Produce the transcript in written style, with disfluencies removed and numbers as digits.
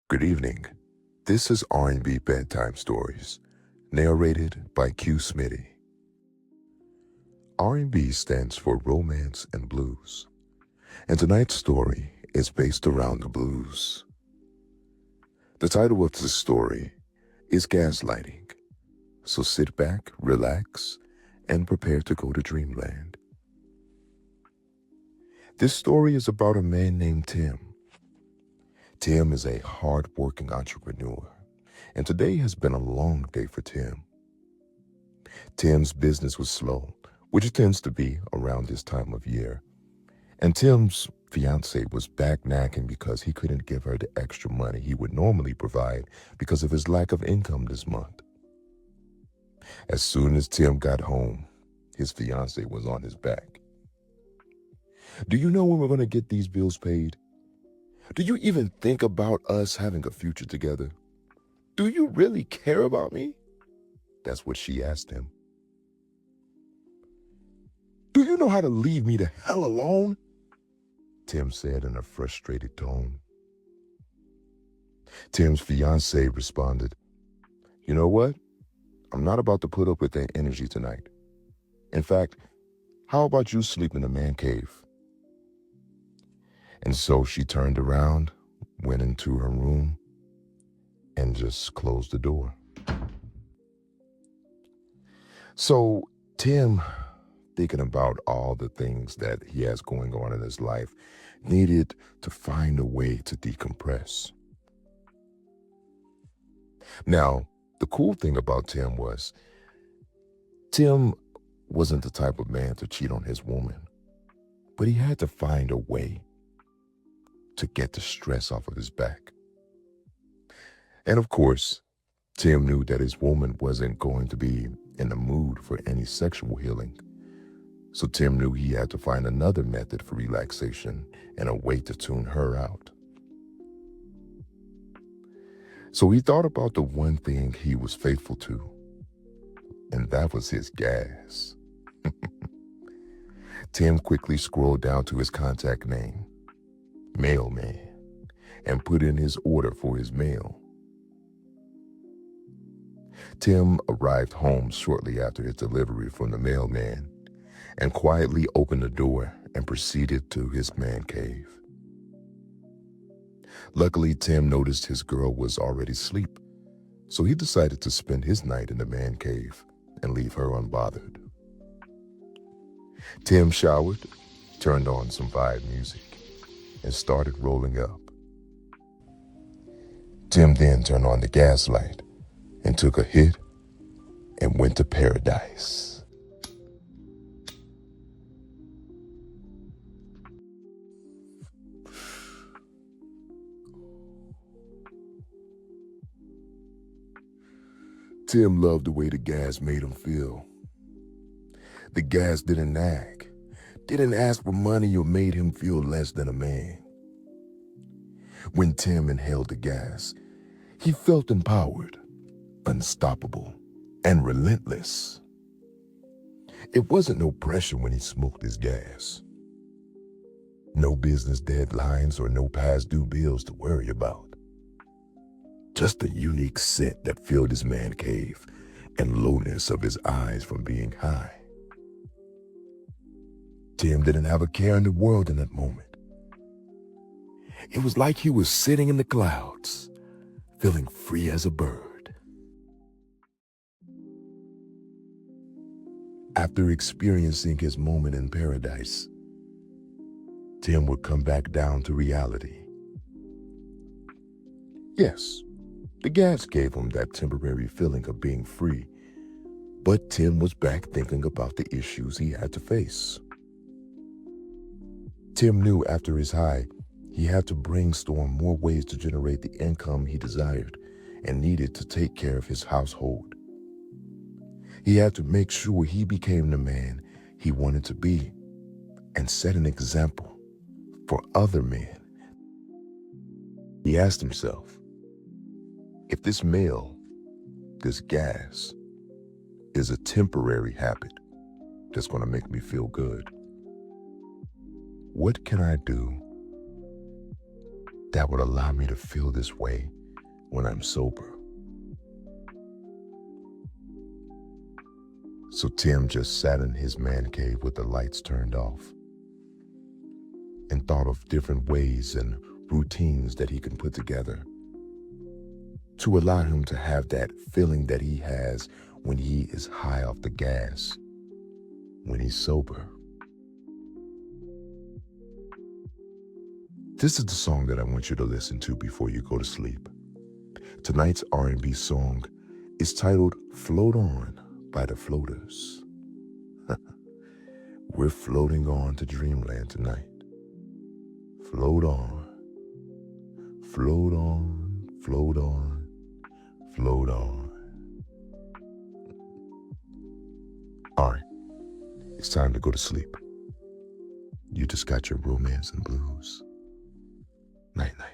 Good evening. This is R&B Bedtime Stories, narrated by Smitty. R&B stands for romance and blues, and tonight's story is based around the blues. The title of this story is Gaslighting, so sit back, relax, and prepare to go to dreamland. This story is about a man named Tim. Tim is a hard-working entrepreneur, and today has been a long day for Tim. Tim's business was slow, which it tends to be around this time of year, and Tim's fiance was back nagging because he couldn't give her the extra money he would normally provide because of his lack of income this month. As soon as Tim got home, his fiance was on his back. "Do you know when we're going to get these bills paid? Do you even think about us having a future together? Do you really care about me?" That's what she asked him. "Do you know how to leave me the hell alone?" Tim said in a frustrated tone. Tim's fiancée responded, "You know what? I'm not about to put up with that energy tonight. In fact, how about you sleep in the man cave?" And so she turned around, went into her room, and just closed the door. So Tim, thinking about all the things that he has going on in his life, needed to find a way to decompress. Now, the cool thing about Tim wasn't the type of man to cheat on his woman, but he had to find a way to get the stress off of his back. And of course, Tim knew that his woman wasn't going to be in the mood for any sexual healing. So Tim knew he had to find another method for relaxation and a way to tune her out. So he thought about the one thing he was faithful to, and that was his gas. Tim quickly scrolled down to his contact name, Mailman, and put in his order for his mail. Tim arrived home shortly after his delivery from the mailman and quietly opened the door and proceeded to his man cave. Luckily, Tim noticed his girl was already asleep, so he decided to spend his night in the man cave and leave her unbothered. Tim showered, turned on some vibe music, and started rolling up. Tim then turned on the gas light and took a hit and went to paradise. Tim loved the way the gas made him feel. The gas didn't nag, didn't ask for money or made him feel less than a man. When Tim inhaled the gas, he felt empowered, unstoppable, and relentless. It wasn't no pressure when he smoked his gas. No business deadlines or no past due bills to worry about. Just a unique scent that filled his man cave and lowness of his eyes from being high. Tim didn't have a care in the world in that moment. It was like he was sitting in the clouds, feeling free as a bird. After experiencing his moment in paradise, Tim would come back down to reality. Yes, the gas gave him that temporary feeling of being free, but Tim was back thinking about the issues he had to face. Tim knew after his high, he had to brainstorm more ways to generate the income he desired and needed to take care of his household. He had to make sure he became the man he wanted to be and set an example for other men. He asked himself, if this mail, this gas, is a temporary habit that's going to make me feel good, what can I do that would allow me to feel this way when I'm sober. So Tim just sat in his man cave with the lights turned off and thought of different ways and routines that he can put together to allow him to have that feeling that he has when he is high off the gas, when he's sober. This is the song that I want you to listen to before you go to sleep. Tonight's R&B song is titled Float On by the Floaters. We're floating on to dreamland tonight. Float on, float on, float on, float on. All right, it's time to go to sleep. You just got your romance and blues. Night night.